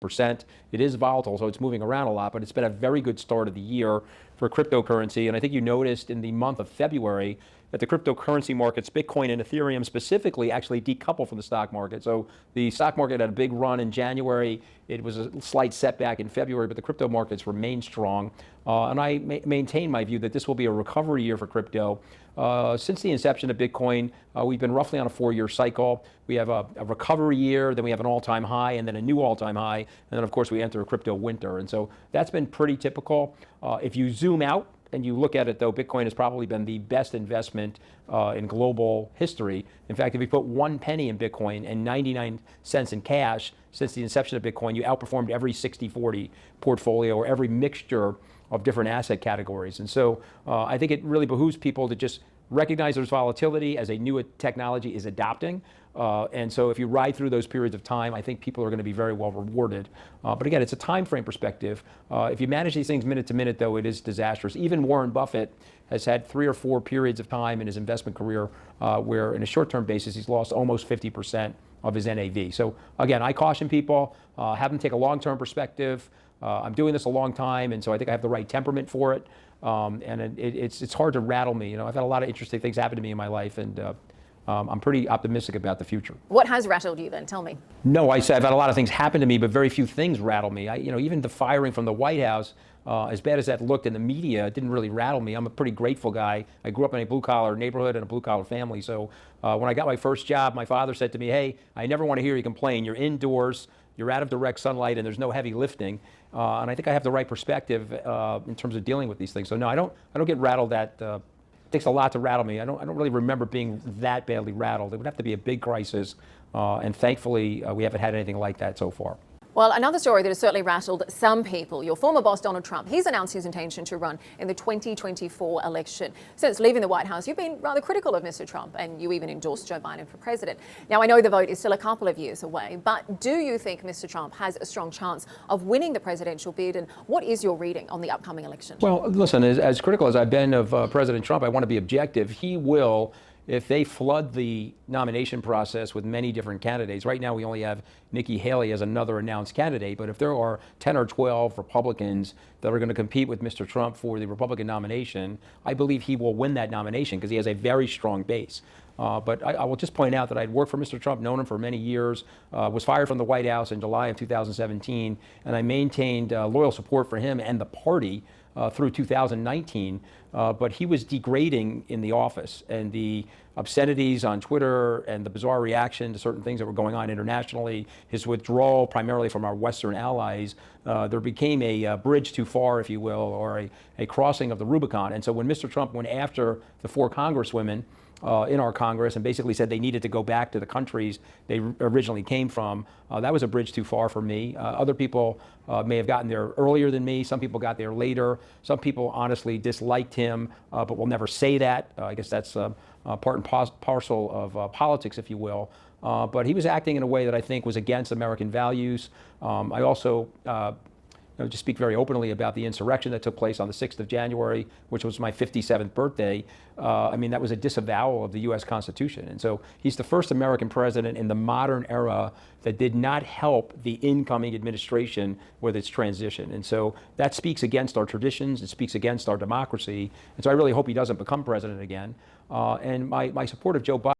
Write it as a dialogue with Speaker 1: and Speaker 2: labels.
Speaker 1: percent. It is volatile, so it's moving around a lot, but it's been a very good start of the year for cryptocurrency. And I think you noticed in the month of February that the cryptocurrency markets, Bitcoin and Ethereum specifically, actually decouple from the stock market. So the stock market had a big run in January. It was a slight setback in February, but the crypto markets remain strong. And I maintain my view that this will be a recovery year for crypto. Since the inception of Bitcoin, we've been roughly on a 4-year cycle. We have a recovery year, then we have an all-time high, and then a new all-time high, and then of course we enter a crypto winter. And so that's been pretty typical. If you zoom out and you look at it though, Bitcoin has probably been the best investment in global history. In fact, if you put 1 penny in Bitcoin and 99 cents in cash since the inception of Bitcoin, you outperformed every 60-40 portfolio or every mixture of different asset categories. And so I think it really behooves people to just recognize there's volatility as a new technology is adopting. And so if you ride through those periods of time, I think people are going to be very well rewarded. But again, it's a time frame perspective. If you manage these things minute to minute, though, it is disastrous. Even Warren Buffett has had 3 or 4 periods of time in his investment career where, in a short-term basis, he's lost almost 50% of his NAV. So again, I caution people, have them take a long-term perspective. I'm doing this a long time, and so I think I have the right temperament for it. And it's hard to rattle me. You know, I've had a lot of interesting things happen to me in my life, and I'm pretty optimistic about the future.
Speaker 2: What has rattled you then? Tell me.
Speaker 1: No, I've had a lot of things happen to me, but very few things rattle me. Even the firing from the White House, as bad as that looked in the media, it didn't really rattle me. I'm a pretty grateful guy. I grew up in a blue-collar neighborhood and a blue-collar family. So when I got my first job, my father said to me, "Hey, I never want to hear you complain. You're indoors, you're out of direct sunlight, and there's no heavy lifting." And I think I have the right perspective in terms of dealing with these things. So no, I don't get rattled. It takes a lot to rattle me. I don't really remember being that badly rattled. It would have to be a big crisis, and thankfully we haven't had anything like that so far.
Speaker 2: Well, another story that has certainly rattled some people. Your former boss, Donald Trump, he's announced his intention to run in the 2024 election. Since leaving the White House, you've been rather critical of Mr. Trump, and you even endorsed Joe Biden for president. Now, I know the vote is still a couple of years away, but do you think Mr. Trump has a strong chance of winning the presidential bid, and what is your reading on the upcoming election?
Speaker 1: Well, listen, as critical as I've been of President Trump, I want to be objective. He will, if they flood the nomination process with many different candidates. Right now we only have Nikki Haley as another announced candidate, but if there are 10 or 12 Republicans that are going to compete with Mr. Trump for the Republican nomination, I believe he will win that nomination because he has a very strong base. But I will just point out that I'd worked for Mr. Trump, known him for many years, was fired from the White House in July of 2017, and I maintained loyal support for him and the party through 2019, but he was degrading in the office, and the obscenities on Twitter and the bizarre reaction to certain things that were going on internationally, his withdrawal primarily from our Western allies, there became a bridge too far, if you will, or a crossing of the Rubicon. And so when Mr. Trump went after the 4 congresswomen in our Congress and basically said they needed to go back to the countries they originally came from, that was a bridge too far for me. Other people may have gotten there earlier than me. Some people got there later. Some people honestly disliked him, but will never say that. I guess that's part and parcel of politics, if you will. But he was acting in a way that I think was against American values. I also just speak very openly about the insurrection that took place on the 6th of January, which was my 57th birthday. I mean, that was a disavowal of the U.S. Constitution. And so he's the first American president in the modern era that did not help the incoming administration with its transition. And so that speaks against our traditions. It speaks against our democracy. And so I really hope he doesn't become president again. And my support of Joe Biden